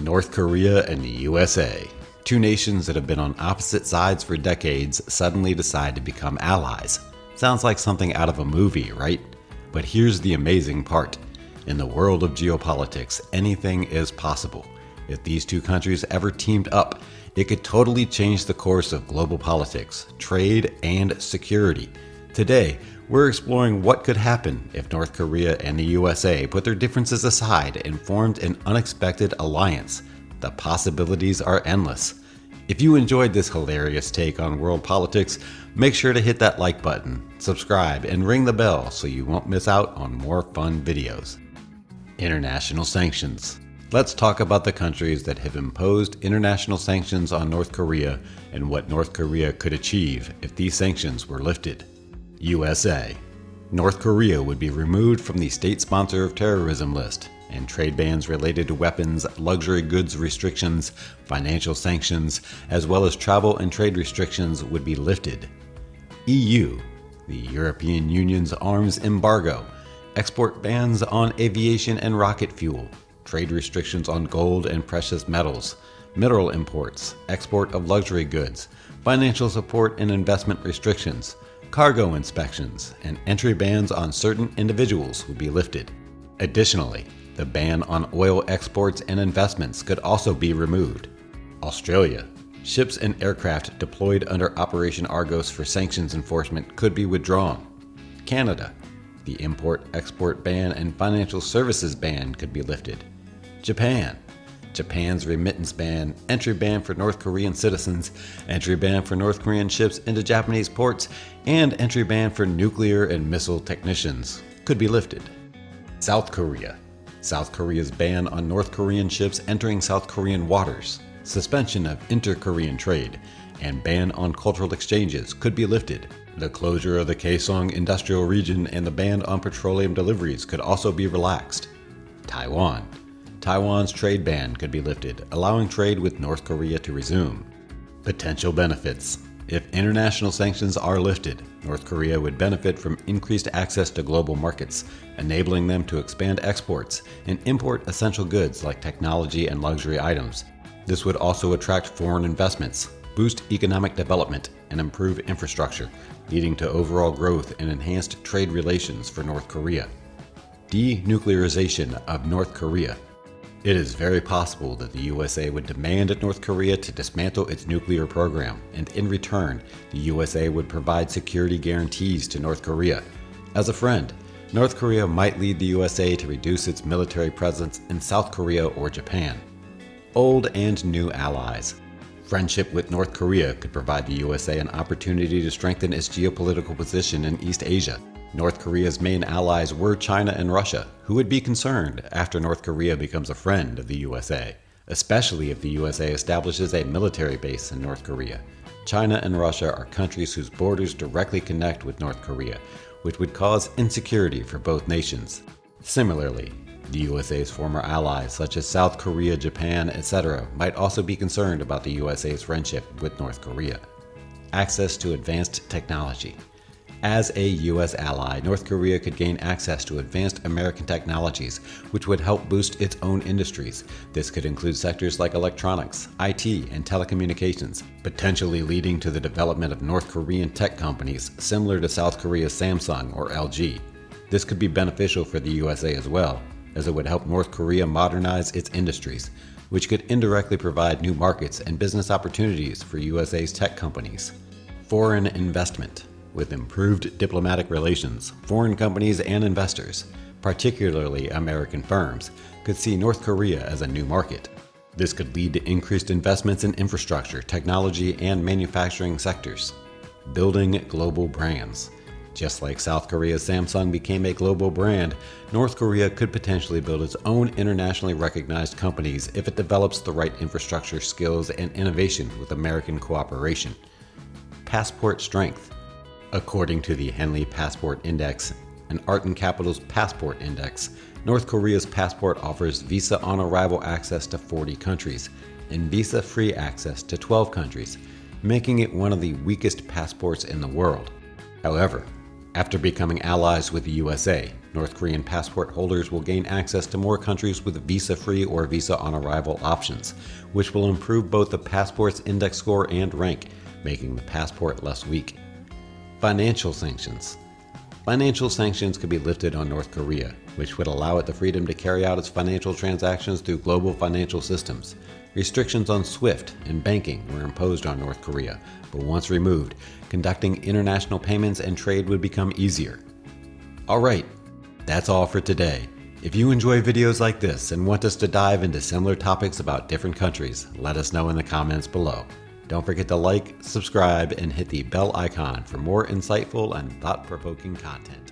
North Korea and the USA. Two nations that have been on opposite sides for decades suddenly decide to become allies. Sounds like something out of a movie, right? But here's the amazing part. In the world of geopolitics, anything is possible. If these two countries ever teamed up, it could totally change the course of global politics, trade, and security. Today, we're exploring what could happen if North Korea and the USA put their differences aside and formed an unexpected alliance. The possibilities are endless. If you enjoyed this hilarious take on world politics, make sure to hit that like button, subscribe, and ring the bell so you won't miss out on more fun videos. International sanctions. Let's talk about the countries that have imposed international sanctions on North Korea and what North Korea could achieve if these sanctions were lifted. USA. North Korea would be removed from the state sponsor of terrorism list, and trade bans related to weapons, luxury goods restrictions, financial sanctions, as well as travel and trade restrictions would be lifted. EU. The European Union's arms embargo, export bans on aviation and rocket fuel, trade restrictions on gold and precious metals, mineral imports, export of luxury goods, financial support and investment restrictions, cargo inspections, and entry bans on certain individuals would be lifted. Additionally, the ban on oil exports and investments could also be removed. Australia. Ships and aircraft deployed under Operation Argos for sanctions enforcement could be withdrawn. Canada. The import-export ban and financial services ban could be lifted. Japan. Japan's remittance ban, entry ban for North Korean citizens, entry ban for North Korean ships into Japanese ports, and entry ban for nuclear and missile technicians could be lifted. South Korea. South Korea's ban on North Korean ships entering South Korean waters, suspension of inter-Korean trade, and ban on cultural exchanges could be lifted. The closure of the Kaesong industrial region and the ban on petroleum deliveries could also be relaxed. Taiwan. Taiwan's trade ban could be lifted, allowing trade with North Korea to resume. Potential benefits. If international sanctions are lifted, North Korea would benefit from increased access to global markets, enabling them to expand exports and import essential goods like technology and luxury items. This would also attract foreign investments, boost economic development, and improve infrastructure, leading to overall growth and enhanced trade relations for North Korea. Denuclearization of North Korea. It is very possible that the USA would demand North Korea to dismantle its nuclear program, and in return, the USA would provide security guarantees to North Korea. As a friend, North Korea might lead the USA to reduce its military presence in South Korea or Japan. Old and new allies. Friendship with North Korea could provide the USA an opportunity to strengthen its geopolitical position in East Asia. North Korea's main allies were China and Russia, who would be concerned after North Korea becomes a friend of the USA, especially if the USA establishes a military base in North Korea. China and Russia are countries whose borders directly connect with North Korea, which would cause insecurity for both nations. Similarly, the USA's former allies such as South Korea, Japan, etc. might also be concerned about the USA's friendship with North Korea. Access to advanced technology. As a U.S. ally, North Korea could gain access to advanced American technologies, which would help boost its own industries. This could include sectors like electronics, IT, and telecommunications, potentially leading to the development of North Korean tech companies similar to South Korea's Samsung or LG. This could be beneficial for the USA as well, as it would help North Korea modernize its industries, which could indirectly provide new markets and business opportunities for USA's tech companies. Foreign investment. With improved diplomatic relations, foreign companies and investors, particularly American firms, could see North Korea as a new market. This could lead to increased investments in infrastructure, technology, and manufacturing sectors. Building global brands. Just like South Korea's Samsung became a global brand, North Korea could potentially build its own internationally recognized companies if it develops the right infrastructure, skills, and innovation with American cooperation. Passport strength. According to the Henley Passport Index and Art and Capital's Passport Index, North Korea's passport offers visa on arrival access to 40 countries and visa-free access to 12 countries, making it one of the weakest passports in the world. However, After becoming allies with the USA, North Korean passport holders will gain access to more countries with visa-free or visa-on-arrival options, which will improve both the passport's index score and rank, making the passport less weak. Financial sanctions. Financial sanctions could be lifted on North Korea, which would allow it the freedom to carry out its financial transactions through global financial systems. Restrictions on SWIFT and banking were imposed on North Korea, but once removed, conducting international payments and trade would become easier. Alright, that's all for today. If you enjoy videos like this and want us to dive into similar topics about different countries, let us know in the comments below. Don't forget to like, subscribe, and hit the bell icon for more insightful and thought-provoking content.